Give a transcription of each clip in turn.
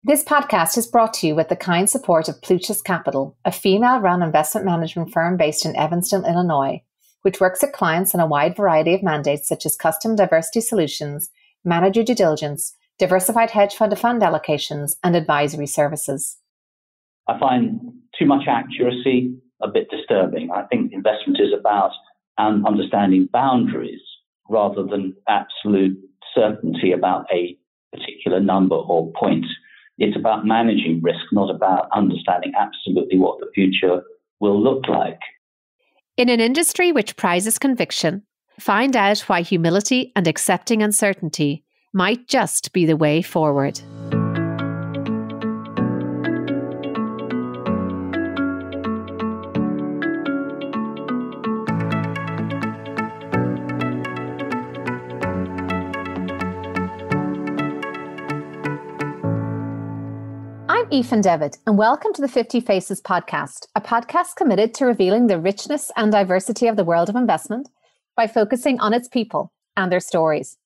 This podcast is brought to you with the kind support of Plutus Capital, a female-run investment management firm based in Evanston, Illinois, which works with clients on a wide variety of mandates such as custom diversity solutions, manager due diligence, diversified hedge fund to fund allocations, and advisory services. I find too much accuracy a bit disturbing. I think investment is about understanding boundaries rather than absolute certainty about a particular number or point. It's about managing risk, not about understanding absolutely what the future will look like. In an industry which prizes conviction, find out why humility and accepting uncertainty might just be the way forward. I'm Aoife Devitt, and welcome to the 50 Faces podcast, a podcast committed to revealing the richness and diversity of the world of investment by focusing on its people and their stories.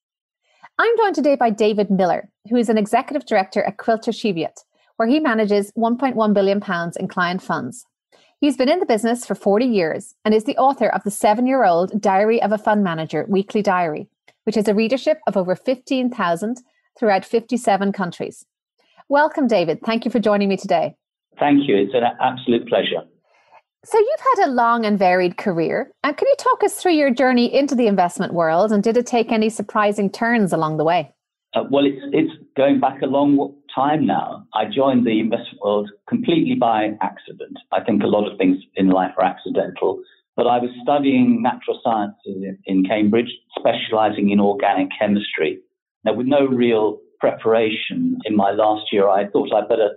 I'm joined today by David Miller, who is an executive director at Quilter Cheviot, where he manages £1.1 billion in client funds. He's been in the business for 40 years and is the author of the 7-year-old Diary of a Fund Manager weekly diary, which has a readership of over 15,000 throughout 57 countries. Welcome, David. Thank you for joining me today. Thank you. It's an absolute pleasure. So you've had a long and varied career. And can you talk us through your journey into the investment world, and did it take any surprising turns along the way? Well, it's going back a long time now. I joined the investment world completely by accident. I think a lot of things in life are accidental. But I was studying natural sciences in Cambridge, specializing in organic chemistry. Now, with no real preparation in my last year, I thought I'd better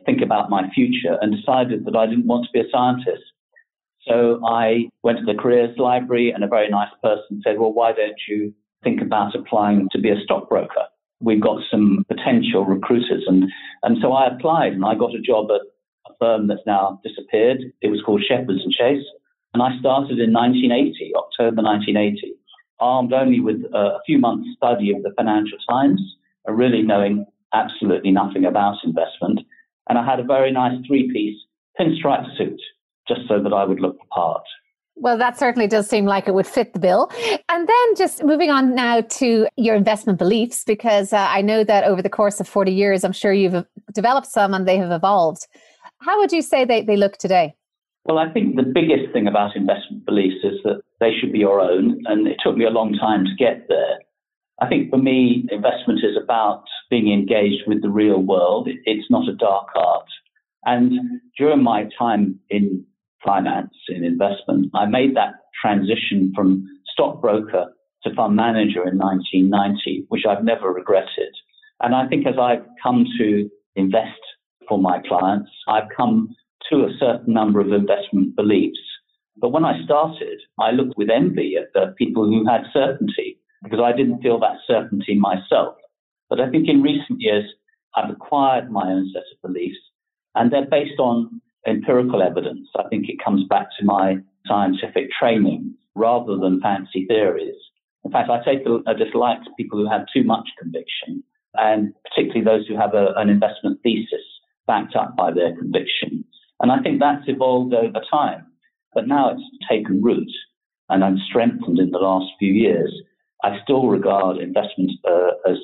think about my future and decided that I didn't want to be a scientist. So I went to the careers library, and a very nice person said, well, why don't you think about applying to be a stockbroker? We've got some potential recruiters. And so I applied, and I got a job at a firm that's now disappeared. It was called Shepherd & Chase. And I started in 1980, October 1980, armed only with a few months' study of the Financial Times, really knowing absolutely nothing about investment. And I had a very nice 3-piece pinstripe suit, just so that I would look the part. Well, that certainly does seem like it would fit the bill. And then just moving on now to your investment beliefs, because I know that over the course of 40 years, I'm sure you've developed some and they have evolved. How would you say they look today? Well, I think the biggest thing about investment beliefs is that they should be your own. And it took me a long time to get there. I think for me, investment is about being engaged with the real world. It's not a dark art. And during my time in finance, in investment, I made that transition from stockbroker to fund manager in 1990, which I've never regretted. And I think as I've come to invest for my clients, I've come to a certain number of investment beliefs. But when I started, I looked with envy at the people who had certainty, because I didn't feel that certainty myself. But I think in recent years, I've acquired my own set of beliefs, and they're based on empirical evidence. I think it comes back to my scientific training rather than fancy theories. In fact, I take a dislike to people who have too much conviction, and particularly those who have an investment thesis backed up by their conviction. And I think that's evolved over time. But now it's taken root and I'm strengthened in the last few years. I still regard investment as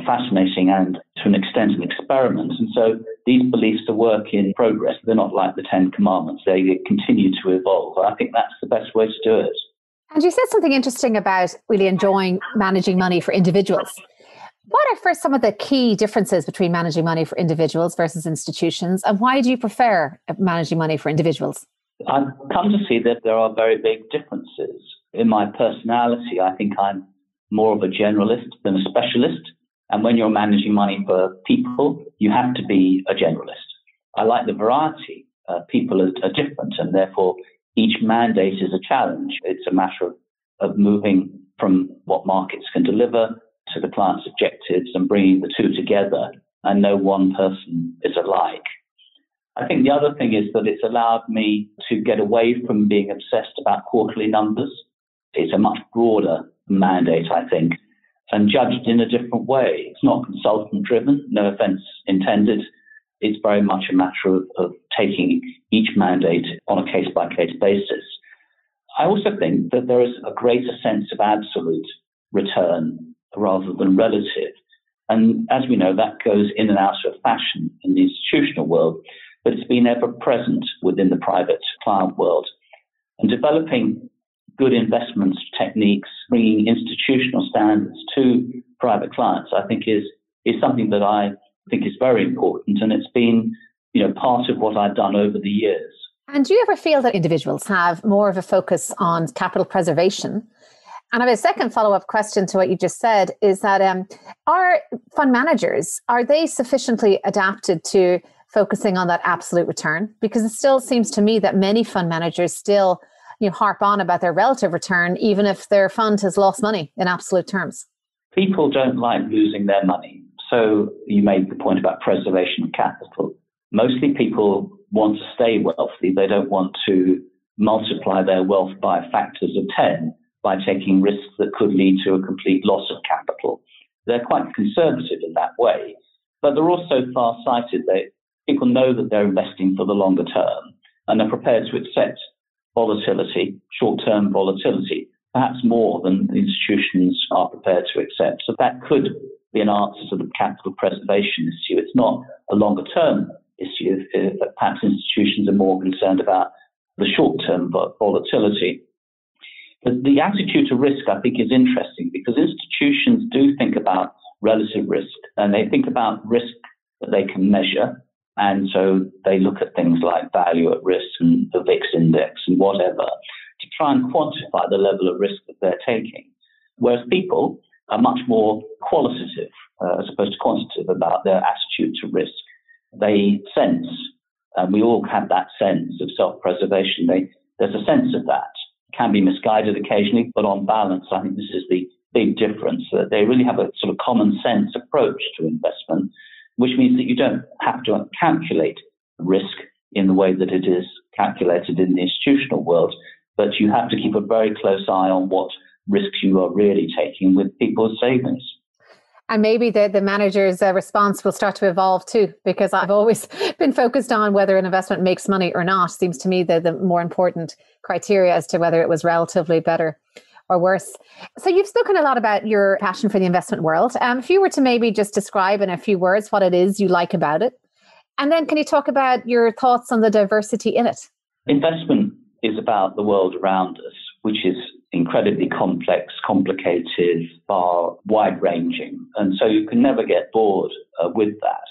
fascinating and to an extent an experiment. And so these beliefs are work in progress. They're not like the 10 Commandments. They continue to evolve. I think that's the best way to do it. And you said something interesting about really enjoying managing money for individuals. What are first some of the key differences between managing money for individuals versus institutions? And why do you prefer managing money for individuals? I've come to see that there are very big differences. In my personality, I think I'm more of a generalist than a specialist. And when you're managing money for people, you have to be a generalist. I like the variety. People are different, and therefore each mandate is a challenge. It's a matter of moving from what markets can deliver to the client's objectives and bringing the two together, and no one person is alike. I think the other thing is that it's allowed me to get away from being obsessed about quarterly numbers. It's a much broader mandate, I think. and judged in a different way. It's not consultant driven, no offense intended. It's very much a matter of taking each mandate on a case-by-case basis. I also think that there is a greater sense of absolute return rather than relative. And as we know, that goes in and out of fashion in the institutional world, but it's been ever present within the private client world. And developing good investment techniques, bringing institutional standards to private clients, I think is something that I think is very important. And it's been, part of what I've done over the years. And do you ever feel that individuals have more of a focus on capital preservation? And I have a second follow-up question to what you just said, is that are fund managers, are they sufficiently adapted to focusing on that absolute return? Because it still seems to me that many fund managers still harp on about their relative return, even if their fund has lost money in absolute terms. People don't like losing their money. So you made the point about preservation of capital. Mostly people want to stay wealthy. They don't want to multiply their wealth by factors of 10 by taking risks that could lead to a complete loss of capital. They're quite conservative in that way, but they're also far-sighted. People know that they're investing for the longer term, and they're prepared to accept volatility, short-term volatility, perhaps more than the institutions are prepared to accept. So that could be an answer to the capital preservation issue. It's not a longer-term issue. Perhaps institutions are more concerned about the short-term volatility. But the attitude to risk, I think, is interesting because institutions do think about relative risk, and they think about risk that they can measure. And so they look at things like value at risk and the VIX index and whatever to try and quantify the level of risk that they're taking. Whereas people are much more qualitative as opposed to quantitative about their attitude to risk. They sense, and we all have that sense of self-preservation. There's a sense of that. It can be misguided occasionally, but on balance, I think this is the big difference, that they really have a sort of common sense approach to investment, which means that you don't have to calculate risk in the way that it is calculated in the institutional world, but you have to keep a very close eye on what risks you are really taking with people's savings. And maybe the manager's response will start to evolve too, because I've always been focused on whether an investment makes money or not. Seems to me the more important criteria as to whether it was relatively better or worse. So you've spoken a lot about your passion for the investment world. If you were to maybe just describe in a few words what it is you like about it, and then can you talk about your thoughts on the diversity in it? Investment is about the world around us, which is incredibly complex, complicated, far wide-ranging. And so you can never get bored with that.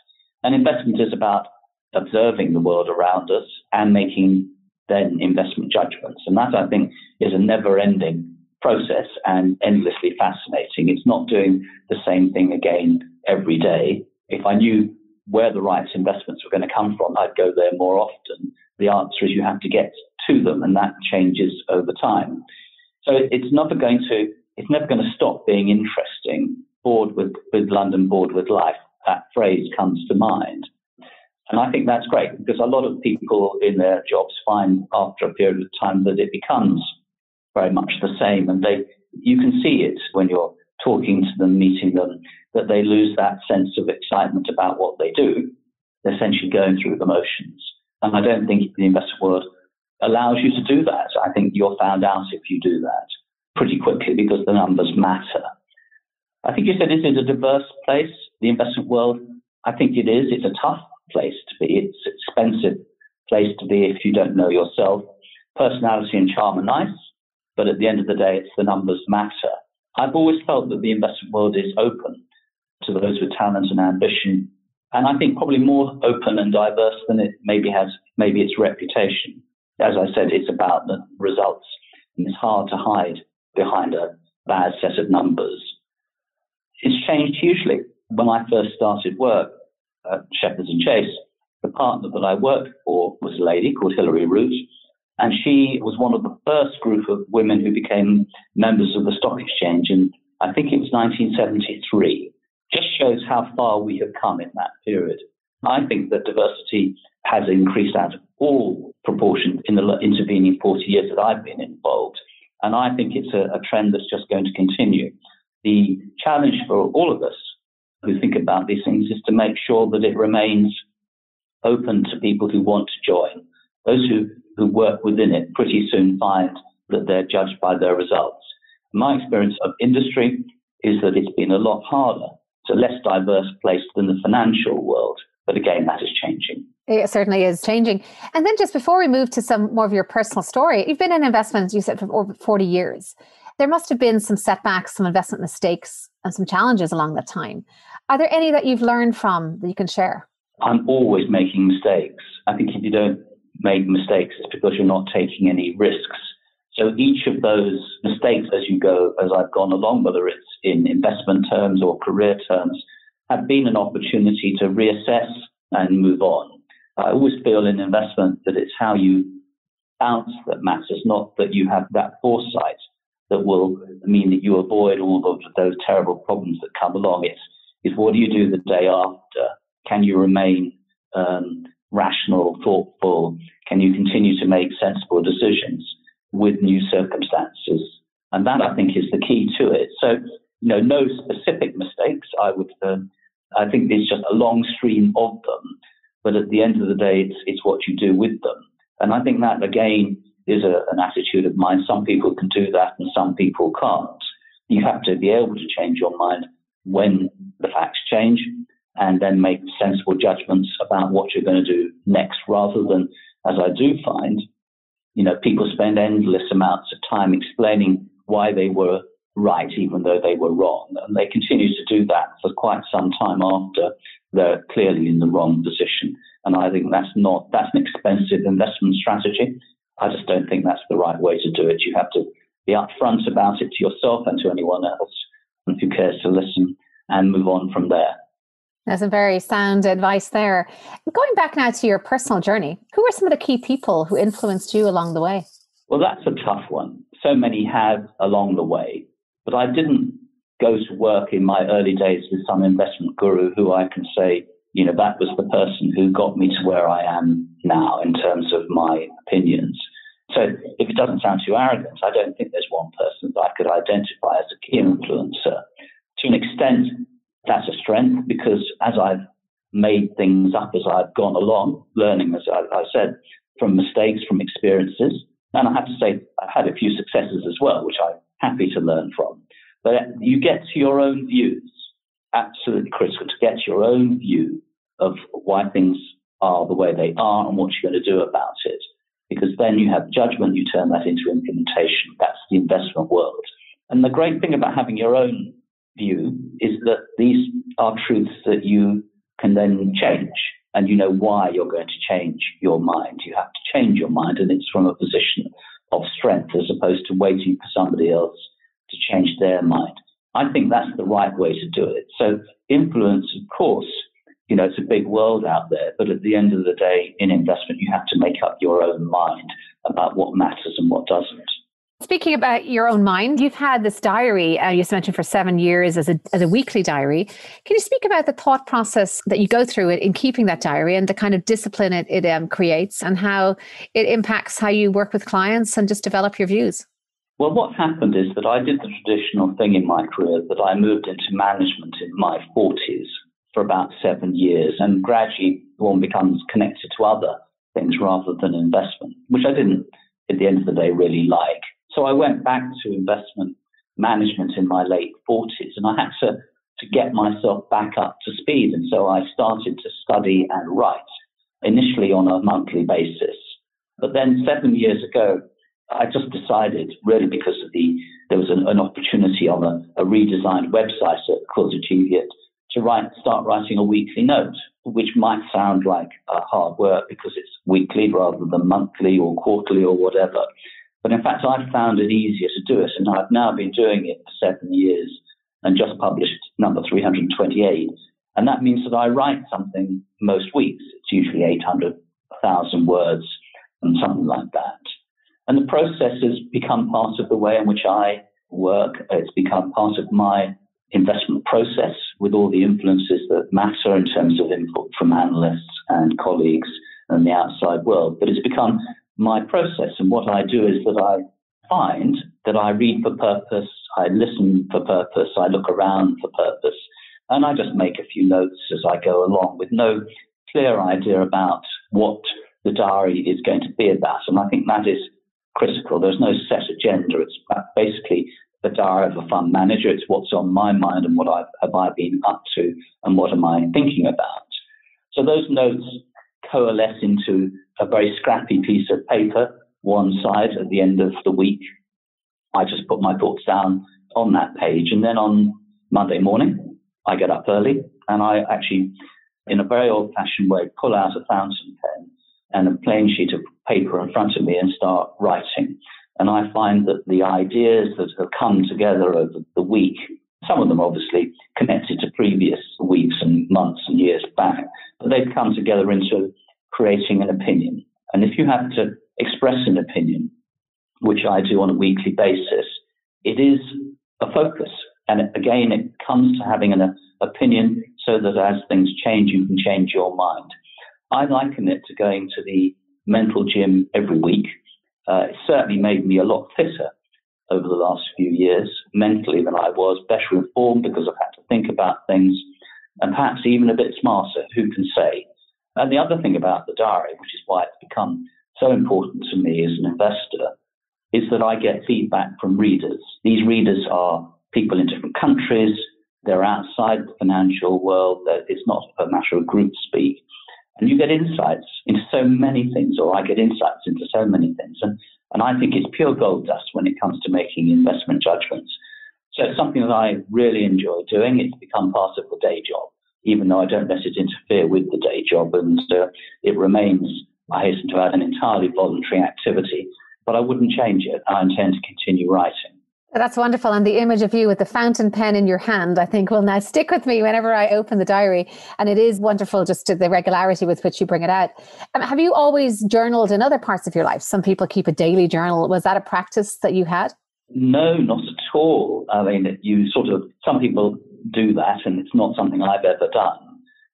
And investment is about observing the world around us and making then investment judgments. And that, I think, is a never-ending process and endlessly fascinating. It's not doing the same thing again every day. If I knew where the right investments were going to come from, I'd go there more often. The answer is you have to get to them, and that changes over time. So it's never going to stop being interesting. Bored with London, bored with life. That phrase comes to mind. And I think that's great because a lot of people in their jobs find after a period of time that it becomes very much the same. And you can see it when you're talking to them, meeting them, that they lose that sense of excitement about what they do. They're essentially going through the motions. And I don't think the investment world allows you to do that. I think you're found out if you do that pretty quickly because the numbers matter. I think you said, is it a diverse place, the investment world? I think it is. It's a tough place to be. It's an expensive place to be if you don't know yourself. Personality and charm are nice, but at the end of the day, it's the numbers matter. I've always felt that the investment world is open to those with talent and ambition, and I think probably more open and diverse than it maybe has its reputation. As I said, it's about the results, and it's hard to hide behind a bad set of numbers. It's changed hugely. When I first started work at Shepherds and Chase, the partner that I worked for was a lady called Hilary Root, and she was one of the first group of women who became members of the stock exchange, and I think it was 1973. Just shows how far we have come in that period. I think that diversity has increased out of all proportion in the intervening 40 years that I've been involved. And I think it's a trend that's just going to continue. the challenge for all of us who think about these things is to make sure that it remains open to people who want to join. Those who work within it pretty soon find that they're judged by their results. My experience of industry is that it's been a lot harder. It's a less diverse place than the financial world. But again, that is changing. It certainly is changing. And then just before we move to some more of your personal story, you've been in investments, you said, for over 40 years. There must have been some setbacks, some investment mistakes, and some challenges along that time. Are there any that you've learned from that you can share? I'm always making mistakes. I think if you don't make mistakes, it's because you're not taking any risks. So each of those mistakes as I've gone along, whether it's in investment terms or career terms, have been an opportunity to reassess and move on. I always feel in investment that it's how you bounce that matters, not that you have that foresight that will mean that you avoid all of those terrible problems that come along. It's what do you do the day after? Can you remain rational, thoughtful? Can you continue to make sensible decisions with new circumstances? And that, I think, is the key to it. So, no specific mistakes. I think it's just a long stream of them. But at the end of the day, it's what you do with them. And I think that, again, is an attitude of mine. Some people can do that and some people can't. You have to be able to change your mind when the facts change and then make sensible judgments about what you're going to do next, rather than, as I do find, people spend endless amounts of time explaining why they were right, even though they were wrong. And they continue to do that for quite some time after they're clearly in the wrong position. And I think that's an expensive investment strategy. I just don't think that's the right way to do it. You have to be upfront about it to yourself and to anyone else who cares to listen, and move on from there. That's a very sound advice there. Going back now to your personal journey, who were some of the key people who influenced you along the way? Well, that's a tough one. So many have along the way, but I didn't go to work in my early days with some investment guru who I can say, that was the person who got me to where I am now in terms of my opinions. So if it doesn't sound too arrogant, I don't think there's one person that I could identify as a key influencer. To an extent, that's a strength, because as I've made things up as I've gone along, learning, as I said, from mistakes, from experiences, and I have to say I've had a few successes as well, which I'm happy to learn from. But you get to your own views, absolutely critical to get your own view of why things are the way they are and what you're going to do about it. Because then you have judgment, you turn that into implementation. That's the investment world. And the great thing about having your own view is that these are truths that you can then change, and you know why you're going to change your mind. You have to change your mind, and it's from a position of strength as opposed to waiting for somebody else to change their mind. I think that's the right way to do it. So influence, of course, it's a big world out there, but at the end of the day, in investment, you have to make up your own mind about what matters and what doesn't. Speaking about your own mind, you've had this diary, you mentioned, for 7 years as a weekly diary. Can you speak about the thought process that you go through in keeping that diary and the kind of discipline it creates, and how it impacts how you work with clients and just develop your views? Well, what happened is that I did the traditional thing in my career, that I moved into management in my 40s for about 7 years, and gradually one becomes connected to other things rather than investment, which I didn't, at the end of the day, really like. So I went back to investment management in my late 40s, and I had to get myself back up to speed. And so I started to study and write, initially on a monthly basis. But then 7 years ago, I just decided, really because there was an opportunity on a redesigned website at Quilter Cheviot to start writing a weekly note, which might sound like hard work because it's weekly rather than monthly or quarterly or whatever. But in fact, I've found it easier to do it, and I've now been doing it for 7 years and just published number 328. And that means that I write something most weeks. It's usually 800,000 words and something like that. And the process has become part of the way in which I work. It's become part of my investment process with all the influences that matter in terms of input from analysts and colleagues and the outside world. But it's become my process. And what I do is that I find that I read for purpose, I listen for purpose, I look around for purpose, and I just make a few notes as I go along with no clear idea about what the diary is going to be about. And I think that is critical. There's no set agenda. It's basically the diary of a fund manager. It's what's on my mind and what have I been up to and what am I thinking about. So those notes coalesce into a very scrappy piece of paper, one side at the end of the week. I just put my thoughts down on that page. And then on Monday morning, I get up early and I actually, in a very old-fashioned way, pull out a fountain pen and a plain sheet of paper in front of me and start writing. And I find that the ideas that have come together over the week, some of them obviously connected to previous weeks and months and years back, but they've come together into creating an opinion. And if you have to express an opinion, which I do on a weekly basis, it is a focus. And again, it comes to having an opinion so that as things change, you can change your mind. I liken it to going to the mental gym every week. It certainly made me a lot fitter over the last few years mentally than I was, better informed because I've had to think about things, and perhaps even a bit smarter, who can say. And the other thing about the diary, which is why it's become so important to me as an investor, is that I get feedback from readers. These readers are people in different countries. They're outside the financial world. It's not a matter of group speak. And you get insights into so many things, or I get insights into so many things. And I think it's pure gold dust when it comes to making investment judgments. So it's something that I really enjoy doing. It's become part of the day job, even though I don't let it interfere with the day job. And it remains, I hasten to add, an entirely voluntary activity, but I wouldn't change it. I intend to continue writing. That's wonderful. And the image of you with the fountain pen in your hand, I think, will now stick with me whenever I open the diary. And it is wonderful just to the regularity with which you bring it out. Have you always journaled in other parts of your life? Some people keep a daily journal. Was that a practice that you had? No, not at all. I mean, some people do that, and it's not something I've ever done.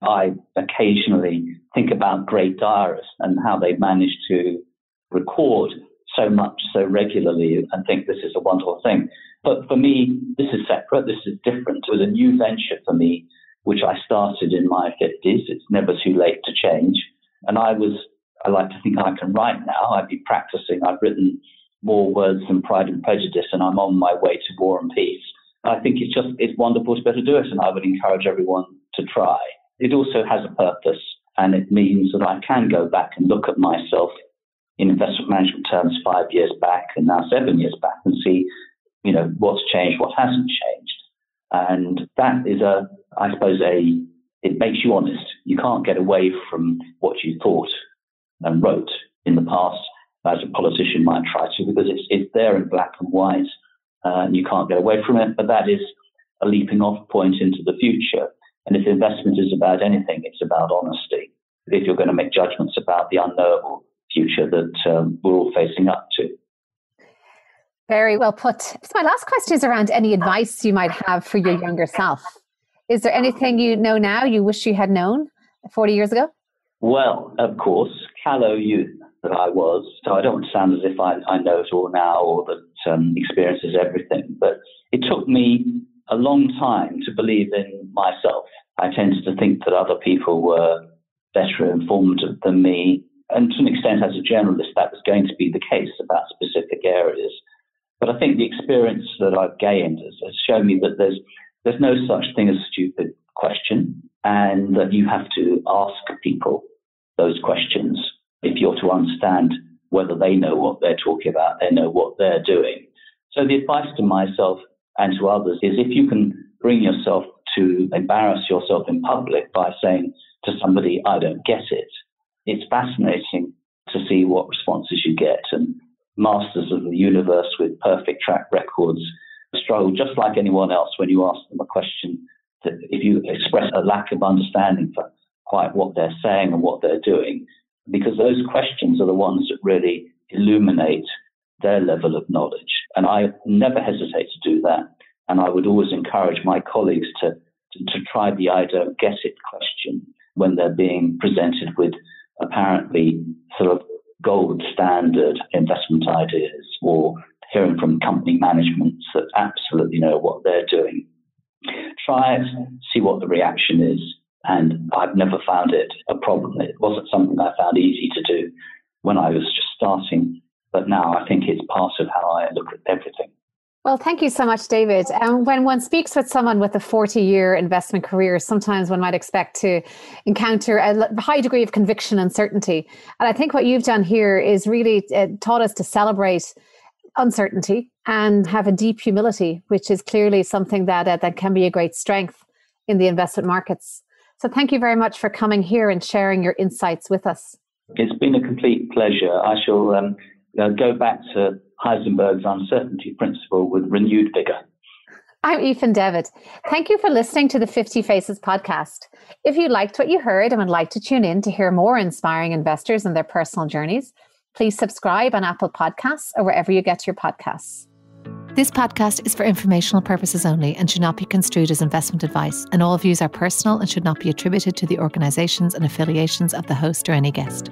I occasionally think about great diarists and how they've managed to record so much, so regularly, and think this is a wonderful thing. But for me, this is separate, this is different. It was a new venture for me, which I started in my 50s. It's never too late to change. And I like to think I can write now. I'd be practicing. I've written more words than Pride and Prejudice, and I'm on my way to War and Peace. I think it's wonderful to be able to do it, and I would encourage everyone to try. It also has a purpose, and it means that I can go back and look at myself in investment management terms 5 years back and now 7 years back and see, what's changed, what hasn't changed. And that is it makes you honest. You can't get away from what you thought and wrote in the past, as a politician might try to, because it's there in black and white, and you can't get away from it. But that is a leaping off point into the future. And if investment is about anything, it's about honesty. If you're going to make judgments about the unknowable future that we're all facing up to. Very well put. So my last question is around any advice you might have for your younger self. Is there anything you know now you wish you had known 40 years ago? Well, of course, callow youth that I was. So I don't want to sound as if I know it all now or that experience is everything. But it took me a long time to believe in myself. I tended to think that other people were better informed than me. And to an extent, as a journalist, that was going to be the case about specific areas. But I think the experience that I've gained has shown me that there's no such thing as a stupid question, and that you have to ask people those questions if you're to understand whether they know what they're talking about, they know what they're doing. So the advice to myself and to others is, if you can bring yourself to embarrass yourself in public by saying to somebody, I don't get it, it's fascinating to see what responses you get. And masters of the universe with perfect track records struggle just like anyone else when you ask them a question, that if you express a lack of understanding for quite what they're saying and what they're doing, because those questions are the ones that really illuminate their level of knowledge. And I never hesitate to do that. And I would always encourage my colleagues to try the I don't get it question when they're being presented with apparently sort of gold standard investment ideas or hearing from company managements that absolutely know what they're doing. Try it, see what the reaction is. And I've never found it a problem. It wasn't something I found easy to do when I was just starting. But now I think it's part of how I look at everything. Well, thank you so much, David. When one speaks with someone with a 40-year investment career, sometimes one might expect to encounter a high degree of conviction and certainty. And I think what you've done here is really taught us to celebrate uncertainty and have a deep humility, which is clearly something that can be a great strength in the investment markets. So thank you very much for coming here and sharing your insights with us. It's been a complete pleasure. I shall go back to Heisenberg's uncertainty principle with renewed vigor. I'm Aoife Devitt. Thank you for listening to the 50 Faces podcast. If you liked what you heard and would like to tune in to hear more inspiring investors and their personal journeys, please subscribe on Apple Podcasts or wherever you get your podcasts. This podcast is for informational purposes only and should not be construed as investment advice, and all views are personal and should not be attributed to the organisations and affiliations of the host or any guest.